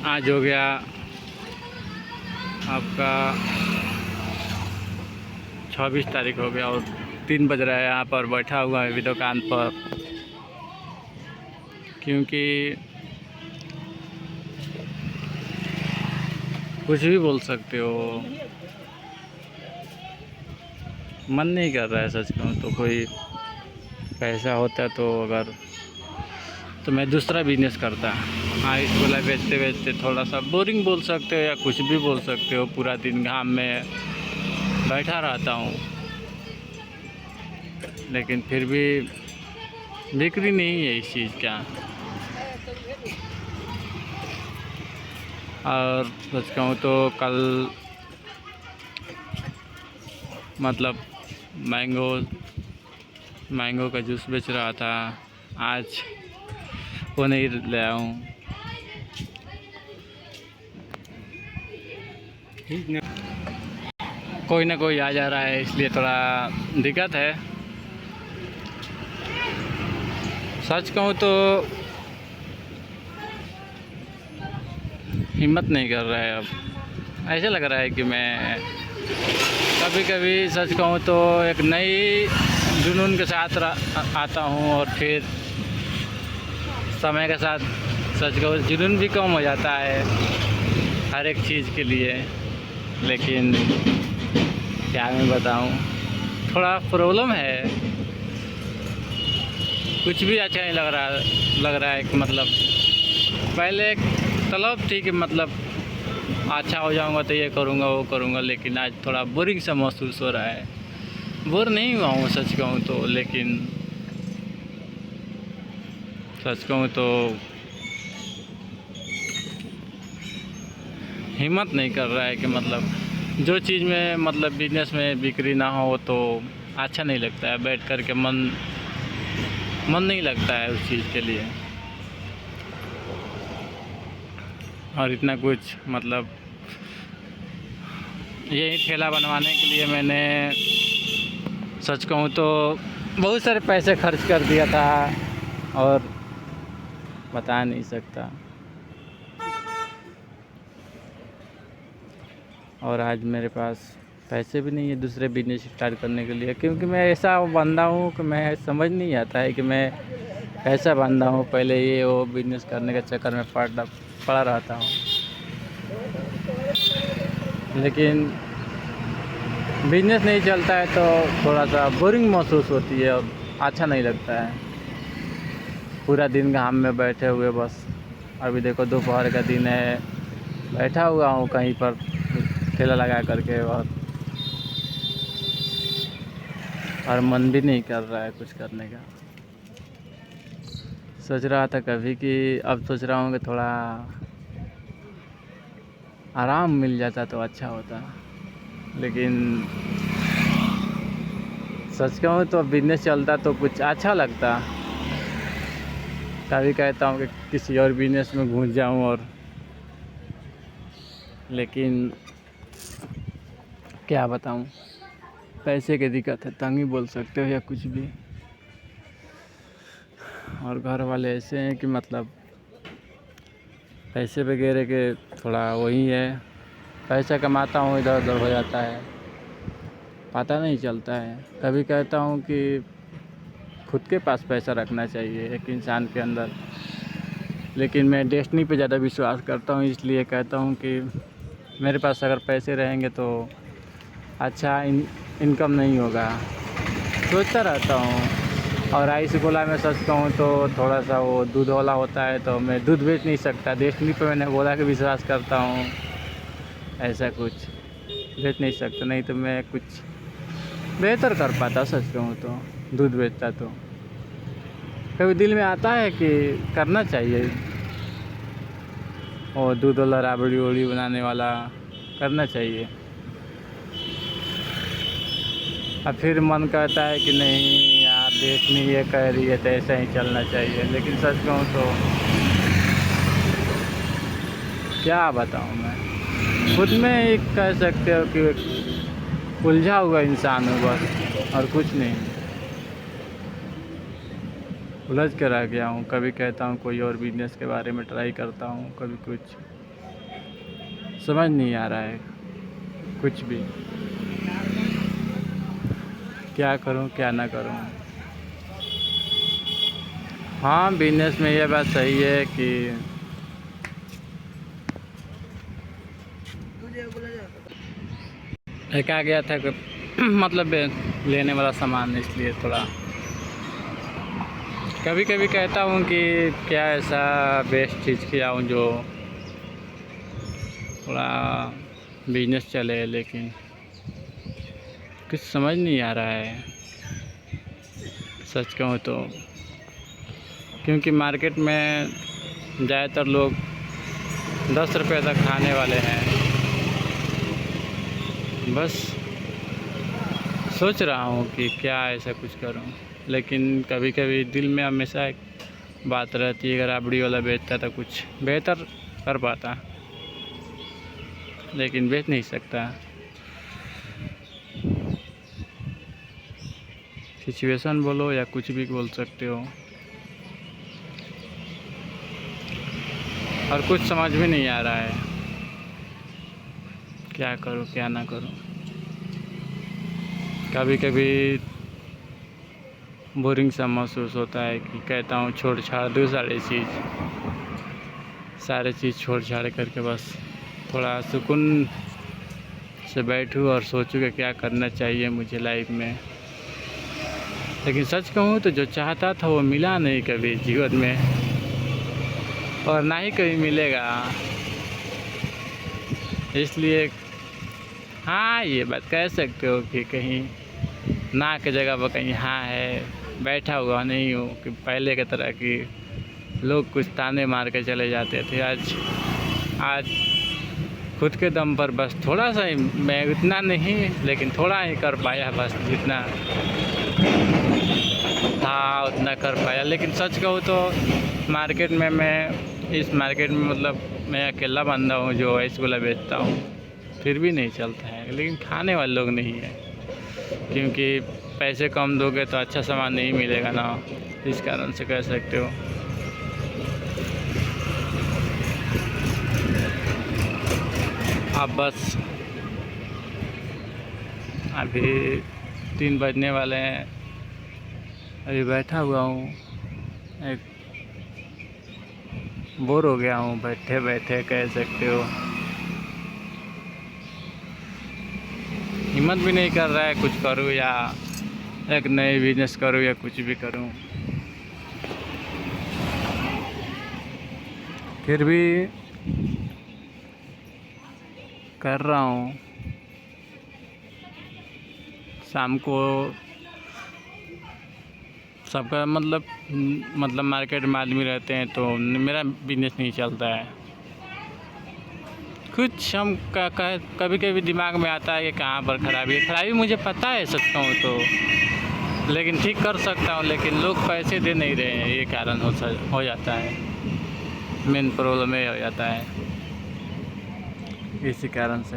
आज हो गया आपका 26 तारीख हो गया और 3 बज रहा है। यहाँ पर बैठा हुआ है दुकान पर, क्योंकि कुछ भी बोल सकते हो, मन नहीं कर रहा है सच कहूँ तो। कोई पैसा होता तो अगर तो मैं दूसरा बिजनेस करता। हाँ, इस गोला बेचते बेचते थोड़ा सा बोरिंग बोल सकते हो या कुछ भी बोल सकते हो। पूरा दिन घाम में बैठा रहता हूँ, लेकिन फिर भी बिक्री नहीं है इस चीज़ का। और सच कहूँ तो कल मतलब मैंगो का जूस बेच रहा था, आज वो नहीं ले आया हूँ। कोई ना कोई आ जा रहा है, इसलिए थोड़ा दिक्कत है। सच कहूँ तो हिम्मत नहीं कर रहा है अब। ऐसा लग रहा है कि मैं कभी कभी सच कहूँ तो एक नई जुनून के साथ आता हूँ और फिर समय के साथ सच कहूँ जुनून भी कम हो जाता है हर एक चीज़ के लिए। लेकिन क्या मैं बताऊँ, थोड़ा प्रॉब्लम है, कुछ भी अच्छा नहीं लग रहा है कि मतलब पहले एक तलब थी कि मतलब अच्छा हो जाऊंगा तो ये करूंगा वो करूंगा, लेकिन आज थोड़ा बोरिंग सा महसूस हो रहा है। बोर नहीं हुआ हूँ सच कहूँ तो, लेकिन सच कहूँ तो हिम्मत नहीं कर रहा है कि मतलब जो चीज़ में मतलब बिजनेस में बिक्री ना हो तो अच्छा नहीं लगता है। बैठ कर के मन नहीं लगता है उस चीज़ के लिए। और इतना कुछ मतलब यही ठेला बनवाने के लिए मैंने सच कहूँ तो बहुत सारे पैसे खर्च कर दिया था और बता नहीं सकता। और आज मेरे पास पैसे भी नहीं है दूसरे बिजनेस स्टार्ट करने के लिए, क्योंकि मैं ऐसा बंदा हूँ कि मैं समझ नहीं आता है कि मैं ऐसा बंदा हूँ। पहले ये वो बिजनेस करने के चक्कर में पड़ा रहता हूँ, लेकिन बिजनेस नहीं चलता है तो थोड़ा सा बोरिंग महसूस होती है और अच्छा नहीं लगता है। पूरा दिन घाम में बैठे हुए बस। अभी देखो दोपहर का दिन है, बैठा हुआ हूँ कहीं पर ठेला लगा करके, और मन भी नहीं कर रहा है कुछ करने का। सोच रहा था कभी कि अब सोच रहा हूँ कि थोड़ा आराम मिल जाता तो अच्छा होता, लेकिन सच कहूँ तो बिजनेस चलता तो कुछ अच्छा लगता। कभी कहता हूँ कि किसी और बिजनेस में घुस जाऊँ, और लेकिन क्या बताऊँ, पैसे की दिक्कत है, तंगी बोल सकते हो या कुछ भी। और घर वाले ऐसे हैं कि मतलब पैसे वगैरह के थोड़ा वही है, पैसा कमाता हूँ इधर उधर हो जाता है, पता नहीं चलता है। कभी कहता हूँ कि खुद के पास पैसा रखना चाहिए एक इंसान के अंदर, लेकिन मैं डेस्टिनी पे ज़्यादा विश्वास करता हूँ, इसलिए कहता हूँ कि मेरे पास अगर पैसे रहेंगे तो अच्छा इनकम नहीं होगा, सोचता रहता हूँ। और राइस गोला में सच कहूँ तो थोड़ा सा वो दूध वाला होता है, तो मैं दूध बेच नहीं सकता। डेस्टिनी पे मैंने बोला कि विश्वास करता हूँ, ऐसा कुछ बेच नहीं सकता, नहीं तो मैं कुछ बेहतर कर पाता सच कहूँ तो। दूध बेचता तो कभी दिल में आता है कि करना चाहिए, और दूध वाला राबड़ी वड़ी बनाने वाला करना चाहिए। और फिर मन कहता है कि नहीं यार, डेस्टिनी ये कह रही है तो ऐसा ही चलना चाहिए। लेकिन सच कहूँ तो क्या बताऊँ, मैं खुद में ही कह सकते हो कि उलझा हुआ इंसान हूँ बस, और कुछ नहीं। उलझ कर रह गया हूँ। कभी कहता हूँ कोई और बिजनेस के बारे में ट्राई करता हूँ, कभी कुछ। समझ नहीं आ रहा है कुछ भी, क्या करूं क्या ना करूं। हाँ, बिजनेस में ये बात सही है कि एक आ गया था कि मतलब लेने वाला सामान, इसलिए थोड़ा कभी कभी कहता हूँ कि क्या ऐसा बेस्ट चीज़ किया हूँ जो थोड़ा बिजनेस चले, लेकिन कुछ समझ नहीं आ रहा है सच कहूँ तो। क्योंकि मार्केट में ज़्यादातर लोग 10 रुपये तक खाने वाले हैं। बस सोच रहा हूँ कि क्या ऐसा कुछ करूँ, लेकिन कभी कभी दिल में हमेशा एक बात रहती है, अगर राबड़ी वाला बेचता तो कुछ बेहतर कर पाता, लेकिन बेच नहीं सकता। सिचुएशन बोलो या कुछ भी बोल सकते हो, और कुछ समझ में नहीं आ रहा है क्या करूँ क्या ना करूँ। कभी कभी बोरिंग सा महसूस होता है कि कहता हूँ छोड़ छाड़ दूँ सारे चीज़ छोड़ छाड़ करके बस थोड़ा सुकून से बैठूँ और सोचूँ कि क्या करना चाहिए मुझे लाइफ में। लेकिन सच कहूँ तो जो चाहता था वो मिला नहीं कभी जीवन में, और ना ही कभी मिलेगा। इसलिए हाँ, ये बात कह सकते हो कि कहीं ना की जगह पर कहीं हाँ है, बैठा हुआ नहीं हूँ कि पहले की तरह कि लोग कुछ ताने मार के चले जाते थे। आज खुद के दम पर बस थोड़ा सा ही, मैं उतना नहीं लेकिन थोड़ा ही कर पाया, बस जितना था उतना कर पाया। लेकिन सच कहूँ तो मार्केट में इस मार्केट में मतलब मैं अकेला बंदा हूँ जो रसगुल्ला बेचता हूँ, फिर भी नहीं चलता है। लेकिन खाने वाले लोग नहीं है, क्योंकि पैसे कम दोगे तो अच्छा सामान नहीं मिलेगा ना, इस कारण से कह सकते हो। अब बस अभी 3 बजने वाले हैं, अभी बैठा हुआ हूँ, एक बोर हो गया हूँ बैठे बैठे कह सकते हो। हिम्मत भी नहीं कर रहा है कुछ करूँ या एक नए बिजनेस करूँ या कुछ भी करूँ। फिर भी कर रहा हूँ। शाम को सबका मतलब मार्केट में आदमी रहते हैं तो मेरा बिजनेस नहीं चलता है। कुछ हम कभी कभी दिमाग में आता है कि कहाँ पर खराबी है। खराबी मुझे पता है सच कहूँ तो, लेकिन ठीक कर सकता हूँ, लेकिन लोग पैसे दे नहीं रहे हैं, ये कारण हो जाता है। मेन प्रॉब्लम ये हो जाता है, इसी कारण से।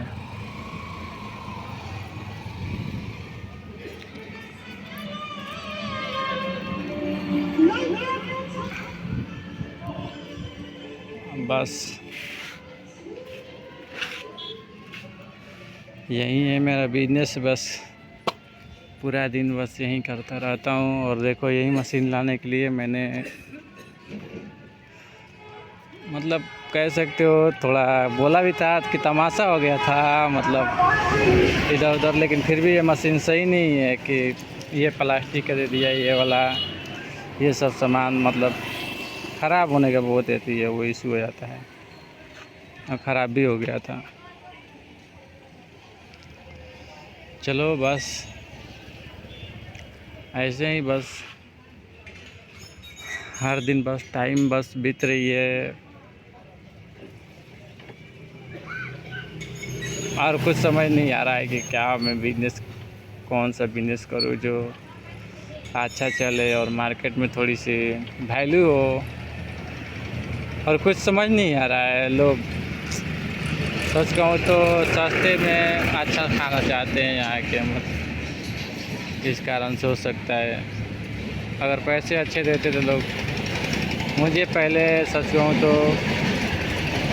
बस यही है मेरा बिजनेस, बस पूरा दिन बस यही करता रहता हूँ। और देखो यही मशीन लाने के लिए मैंने मतलब कह सकते हो थोड़ा बोला भी था कि तमाशा हो गया था मतलब इधर उधर, लेकिन फिर भी ये मशीन सही नहीं है कि ये प्लास्टिक का दे दिया, ये वाला ये सब सामान मतलब ख़राब होने का बहुत देती है, वो इशू हो जाता है, और ख़राब भी हो गया था। चलो बस ऐसे ही बस हर दिन बस टाइम बस बीत रही है, और कुछ समझ नहीं आ रहा है कि क्या मैं कौन सा बिजनेस करूँ जो अच्छा चले और मार्केट में थोड़ी सी वैल्यू हो। और कुछ समझ नहीं आ रहा है, लोग सच कहूँ तो सस्ते में अच्छा खाना चाहते हैं यहाँ के, मतलब इस कारण से हो सकता है। अगर पैसे अच्छे देते तो लोग, मुझे पहले सच कहूँ तो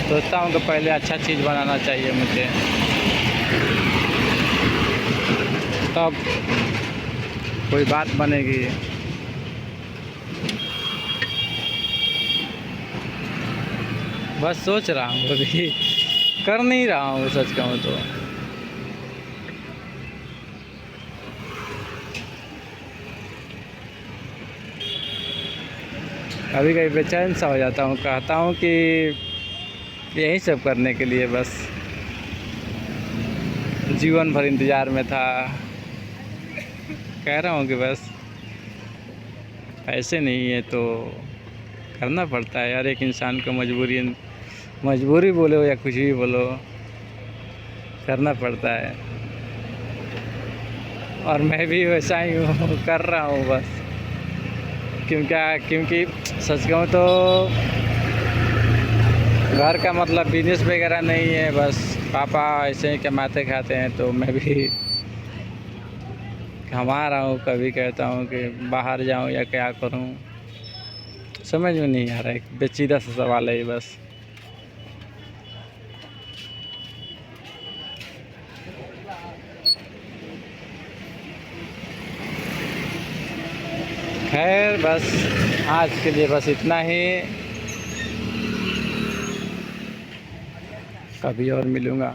सोचता हूँ कि पहले अच्छा चीज़ बनाना चाहिए मुझे, तब कोई बात बनेगी। बस सोच रहा हूँ, अभी कर नहीं रहा हूँ सच कहूँ तो। कभी कभी बेचैन सा हो जाता हूँ, कहता हूँ कि यही सब करने के लिए बस जीवन भर इंतज़ार में था। कह रहा हूँ कि बस पैसे नहीं है तो करना पड़ता है, हर एक इंसान को मजबूरी बोलो या कुछ भी बोलो, करना पड़ता है। और मैं भी वैसा ही हूँ, कर रहा हूँ बस। क्योंकि सच कहूँ तो घर का मतलब बिजनेस वगैरह नहीं है, बस पापा ऐसे ही कमाते खाते हैं, तो मैं भी कमा रहा हूँ। कभी कहता हूँ कि बाहर जाऊँ या क्या करूँ, समझ में नहीं आ रहा है। एक पेचीदा सा सवाल है ये बस। खैर बस आज के लिए बस इतना ही, कभी और मिलूँगा।